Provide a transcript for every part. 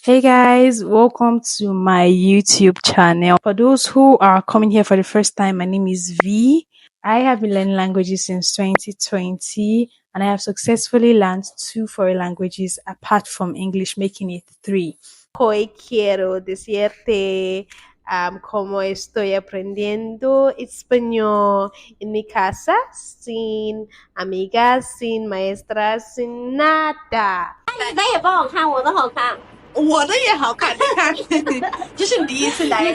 Hey guys, welcome to my YouTube channel. For those who are coming here for the first time, my name is V. I have been learning languages since 2020 and I have successfully learned two foreign languages apart from English, making it three. Hoy quiero decirte cómo estoy aprendiendo español en mi casa sin amigas, sin maestras, sin nada. 我的也好看，你看，这是你第一次来，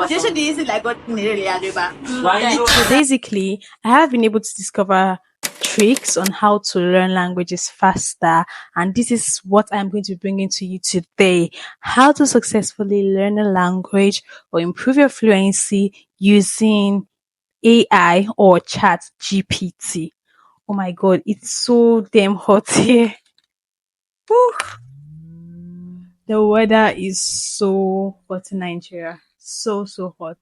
这是第一次来过尼日利亚对吧？So basically, I have been able to discover tricks on how to learn languages faster, and this is what I'm going to be bringing to you today: how to successfully learn a language or improve your fluency using AI or Chat GPT. Oh my god, it's so damn hot here. Whew. The weather is so hot in Nigeria. So hot.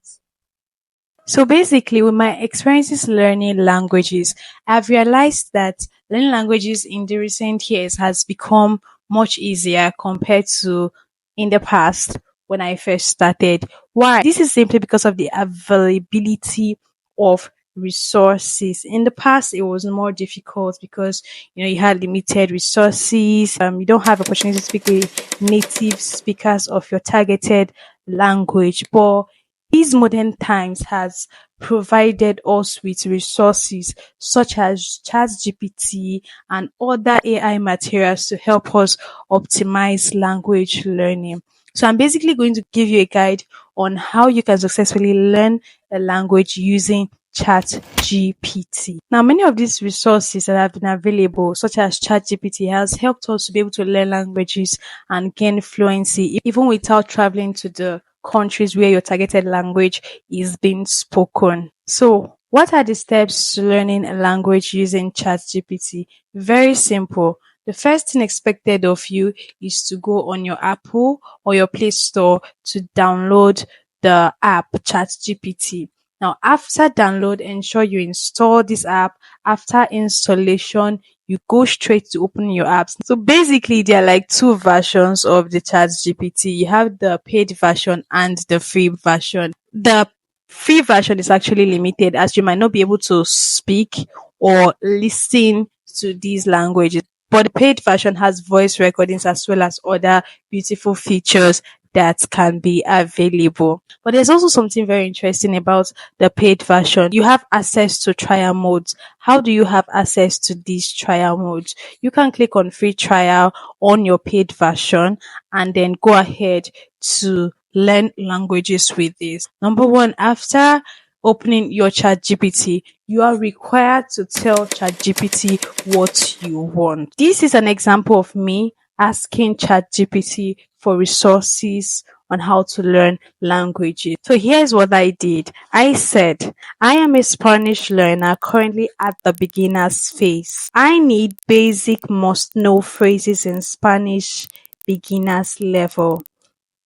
So basically, with my experiences learning languages, I've realized that learning languages in the recent years has become much easier compared to in the past when I first started. Why? This is simply because of the availability of resources. In the past, it was more difficult because you had limited resources. You don't have opportunity to speak with native speakers of your targeted language, but these modern times has provided us with resources such as ChatGPT and other AI materials to help us optimize language learning. So I'm basically going to give you a guide on how you can successfully learn a language using ChatGPT. Now, many of these resources that have been available, such as ChatGPT, has helped us to be able to learn languages and gain fluency, even without traveling to the countries where your targeted language is being spoken. So, what are the steps to learning a language using ChatGPT? Very simple. The first thing expected of you is to go on your Apple or your Play Store to download the app ChatGPT. Now, after download, ensure you install this app. After installation, you go straight to open your apps. So basically, there are like two versions of the Chat GPT. You have the paid version and the free version. The free version is actually limited as you might not be able to speak or listen to these languages. But the paid version has voice recordings as well as other beautiful features that can be available. But there's also something very interesting about the paid version. You have access to trial modes. How do you have access to these trial modes? You can click on free trial on your paid version and then go ahead to learn languages with this. Number one, after opening your chat GPT, you are required to tell chat GPT what you want. This is an example of me asking chat GPT for resources on how to learn languages. So here's what I did. I said, I am a Spanish learner currently at the beginner's phase. I need basic must know phrases in Spanish beginner's level,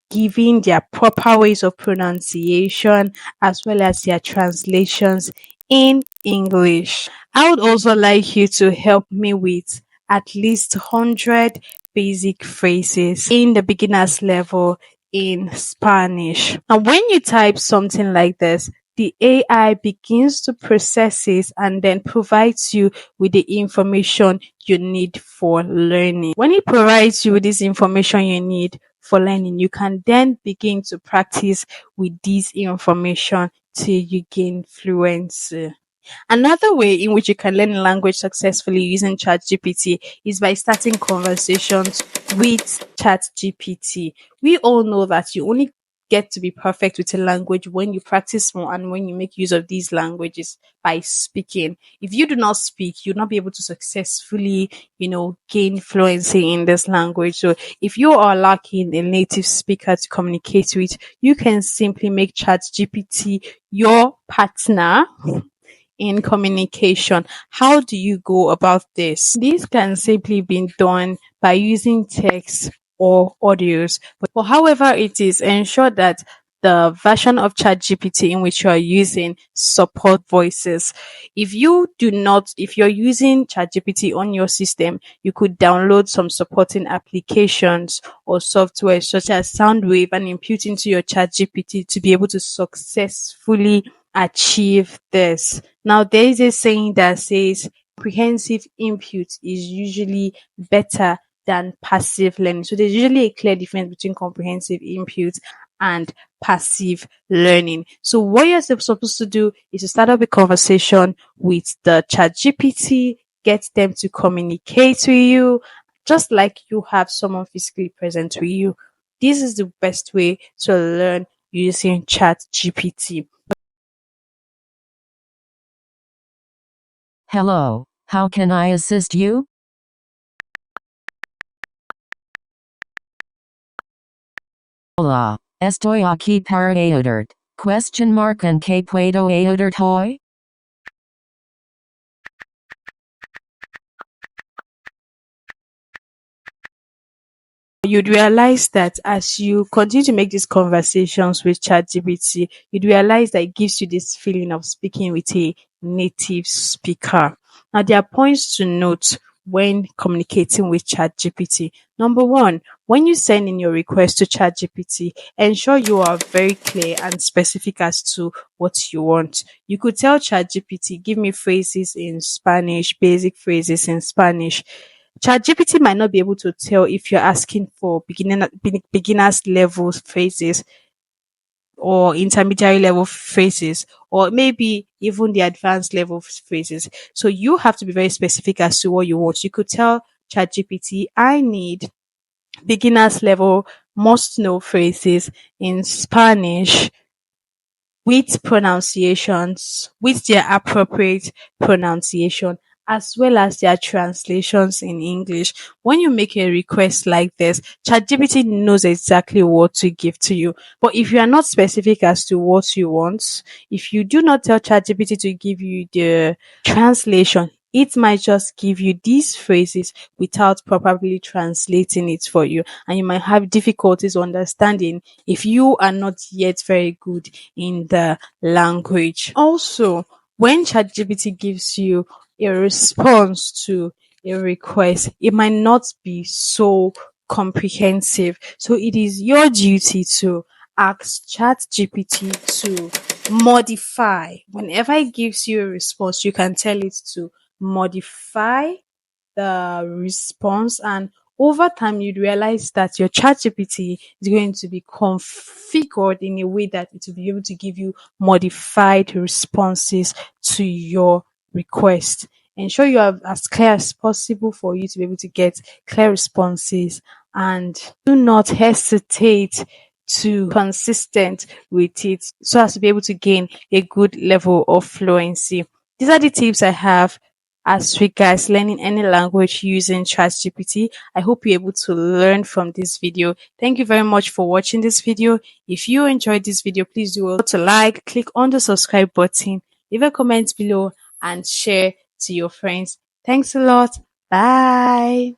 giving their proper ways of pronunciation as well as their translations in English. I would also like you to help me with at least 100 basic phrases in the beginner's level in Spanish. And when you type something like this, the AI begins to process it and then provides you with the information you need for learning. When it provides you with this information you need for learning, you can then begin to practice with this information till you gain fluency. Another way in which you can learn a language successfully using ChatGPT is by starting conversations with ChatGPT. We all know that you only get to be perfect with a language when you practice more and when you make use of these languages by speaking. If you do not speak, you'll not be able to successfully, gain fluency in this language. So if you are lacking a native speaker to communicate with, you can simply make ChatGPT your partner in communication. How do you go about this? This can simply be done by using text or audios. But however it is, ensure that the version of ChatGPT in which you are using support voices. If you're using ChatGPT on your system, you could download some supporting applications or software such as Soundwave and input into your ChatGPT to be able to successfully achieve this. Now, there is a saying that says comprehensive input is usually better than passive learning. So there's usually a clear difference between comprehensive input and passive learning. So what you're supposed to do is to start up a conversation with the chat GPT, get them to communicate with you, just like you have someone physically present with you. This is the best way to learn using chat GPT. Hello, how can I assist you? Hola, estoy aquí para ayudarte. Question mark en que puedo ayudarte hoy? You'd realize that as you continue to make these conversations with ChatGPT, you'd realize that it gives you this feeling of speaking with a native speaker. Now, there are points to note when communicating with ChatGPT. Number one, when you send in your request to ChatGPT, ensure you are very clear and specific as to what you want. You could tell ChatGPT, give me phrases in Spanish, basic phrases in Spanish. ChatGPT might not be able to tell if you're asking for beginners level phrases or intermediary level phrases or maybe even the advanced level phrases. So you have to be very specific as to what you want. You could tell ChatGPT, I need beginners level must know phrases in Spanish with pronunciations, with their appropriate pronunciation, as well as their translations in English. When you make a request like this, ChatGPT knows exactly what to give to you. But if you are not specific as to what you want, if you do not tell ChatGPT to give you the translation, it might just give you these phrases without properly translating it for you. And you might have difficulties understanding if you are not yet very good in the language. Also, when ChatGPT gives you a response to a request, it might not be so comprehensive. So it is your duty to ask ChatGPT to modify. Whenever it gives you a response, you can tell it to modify the response, and over time you'd realize that your ChatGPT is going to be configured in a way that it will be able to give you modified responses to your request. Ensure you are as clear as possible for you to be able to get clear responses, and do not hesitate to consistent with it so as to be able to gain a good level of fluency. These are the tips I have as regards learning any language using ChatGPT. I hope you're able to learn from this video. Thank you very much for watching this video. If you enjoyed this video, please do well to like, click on the subscribe button, leave a comment below, and share to your friends. Thanks a lot. Bye.